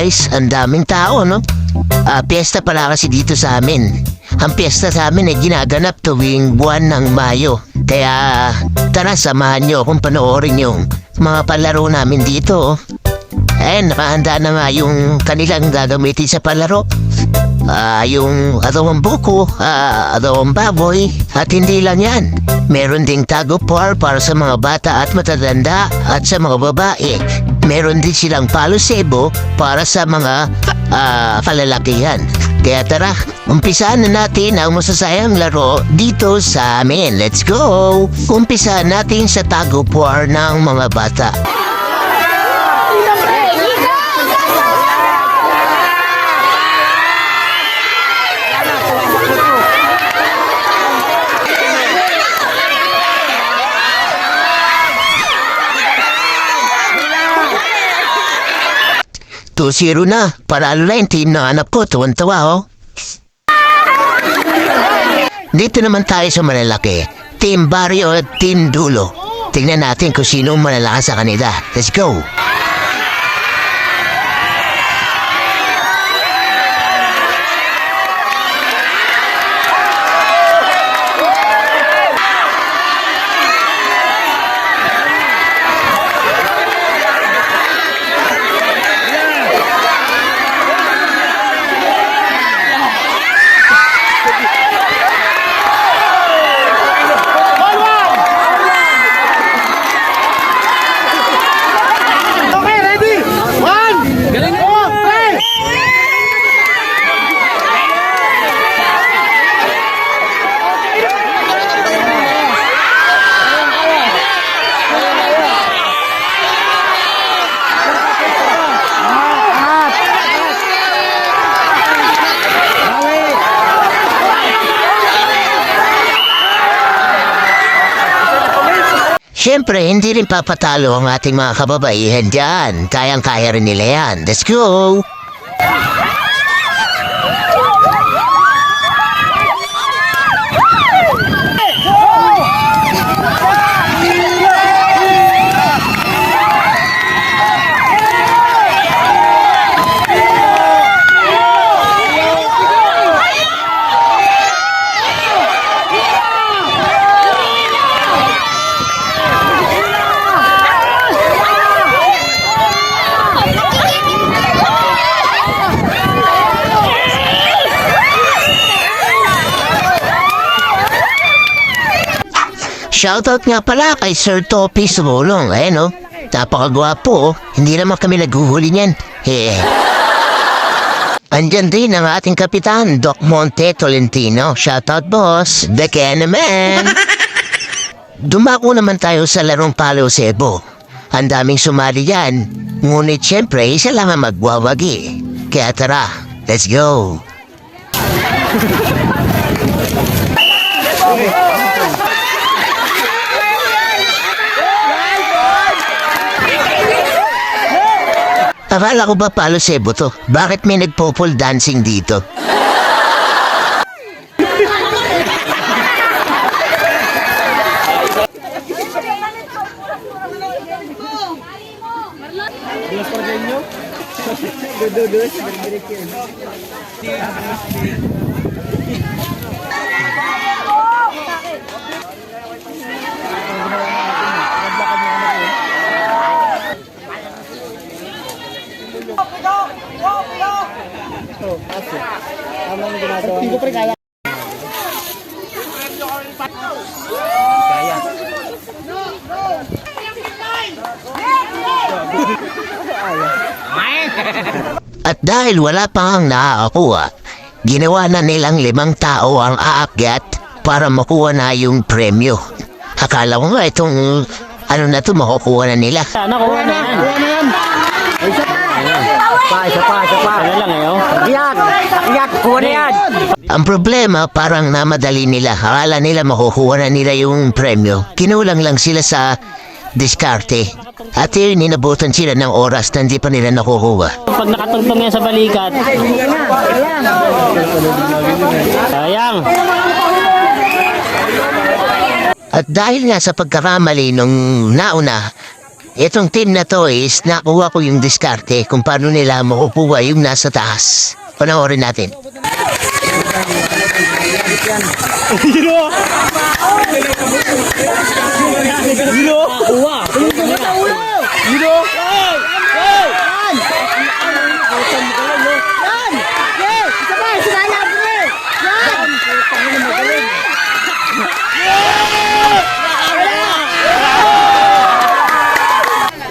guys, ang daming tao, no? Piyesta pala kasi dito sa amin. Ang piyesta sa amin ay ginaganap tuwing buwan ng Mayo. Kaya tara, samahan nyo kung panoorin yung mga palaro namin dito. Nakahanda na nga yung kanilang gagamitin sa palaro. Yung adawang buko, adawang baboy, at hindi lang yan. Meron ding tagupar para sa mga bata at matatanda at sa mga babae. Meron din silang palo sebo para sa mga kalalakihan. Kaya tara, umpisaan na natin ang masasayang laro dito sa amin. Let's go! Umpisaan natin sa tagupar ng mga bata. Zero na, para na yung team na anak ko, tuwan-tawa oh. Dito naman tayo sa malalaki, Team Barrio at Team Dulo. Tingnan natin kung sino malalakas sa kanila. Let's go! Siyempre, hindi rin papatalo ang ating mga kababaihan dyan. Kayang-kaya rin nila yan. Let's go! Shoutout nga pala kay Sir Topi Sumulong. Ayan o, napakagwapo. Hindi naman kami naghuhuli niyan. Andyan din ang ating kapitan, Doc Monte Tolentino. Shoutout boss, the Kenaman. Dumako naman tayo sa larong palo sebo. Ang daming sumali yan. Ngunit syempre, isa lang ang magwawagi. Kaya tara, let's go. Akala ko ba palo sebo to? Bakit may nagpo-pole dancing dito? Hindi ko pre kaya. At dahil wala pang nakakakuha, ginawa na nilang 5 tao ang aakyat para makuha na yung premyo. Akala ko nga itong ano na to makukuha na nila. Nakuha na yan. Isa pa. Ano lang ngayon? Akyat, kuha na yan. Ang problema, parang namadali nila. Akala nila makukuha na nila yung premyo. Kinulang lang sila sa diskarte. At yun, ninabutan sila ng oras na hindi pa nila nakukuha. Pag nakatugtong yan sa balikat. Sayang. At dahil nga sa pagkakamali nung nauna, Itong team na to is nakuha ko yung diskarte kung paano nila makukuha yung nasa taas. Panoorin natin.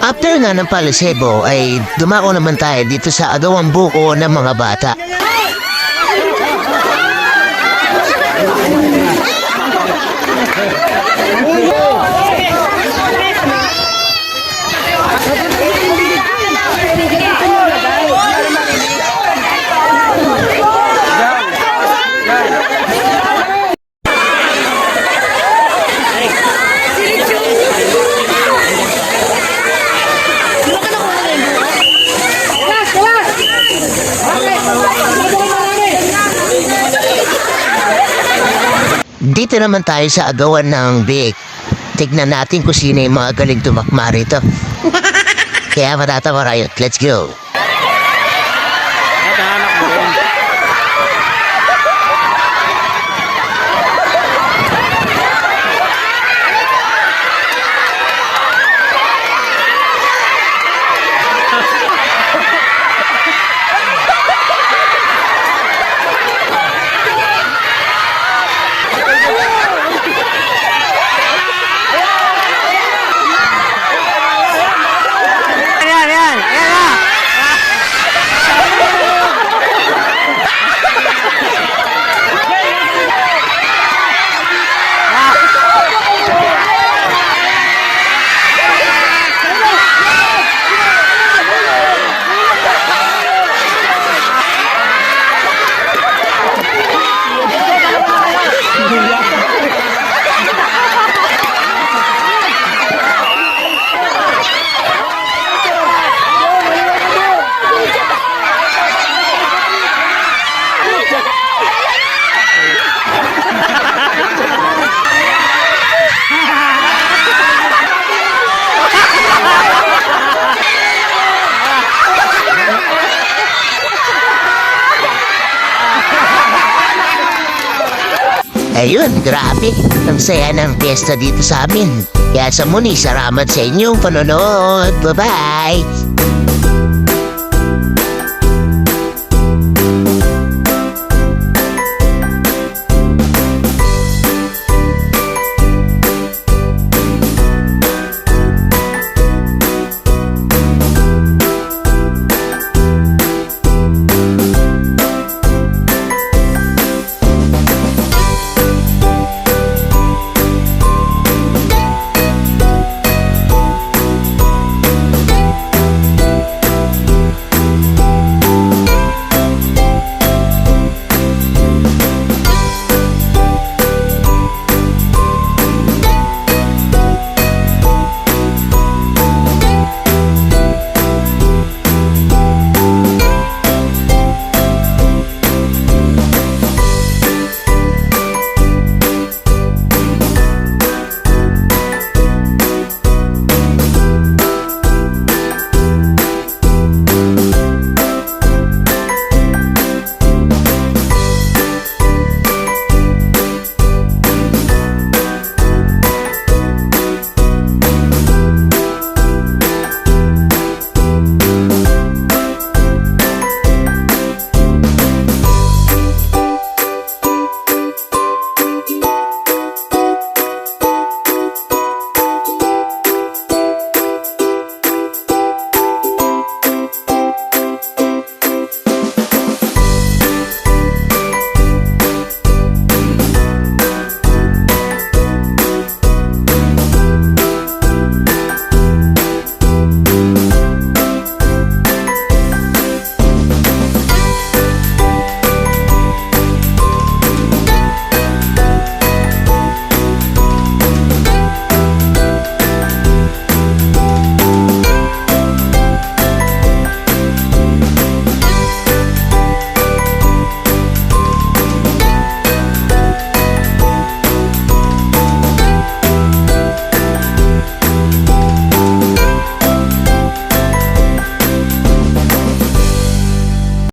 After nga ng palisebo ay dumako naman tayo dito sa agawang buko ng mga bata. Dito naman tayo sa agawan ng biik. Tignan natin kung sino yung mga galing tumakma rito. Kaya matatawa kayo. Let's go. Ayun, grabe. Ang saya ng piyesta dito sa amin. Kaya sa muli, salamat sa inyong panonood. Bye-bye!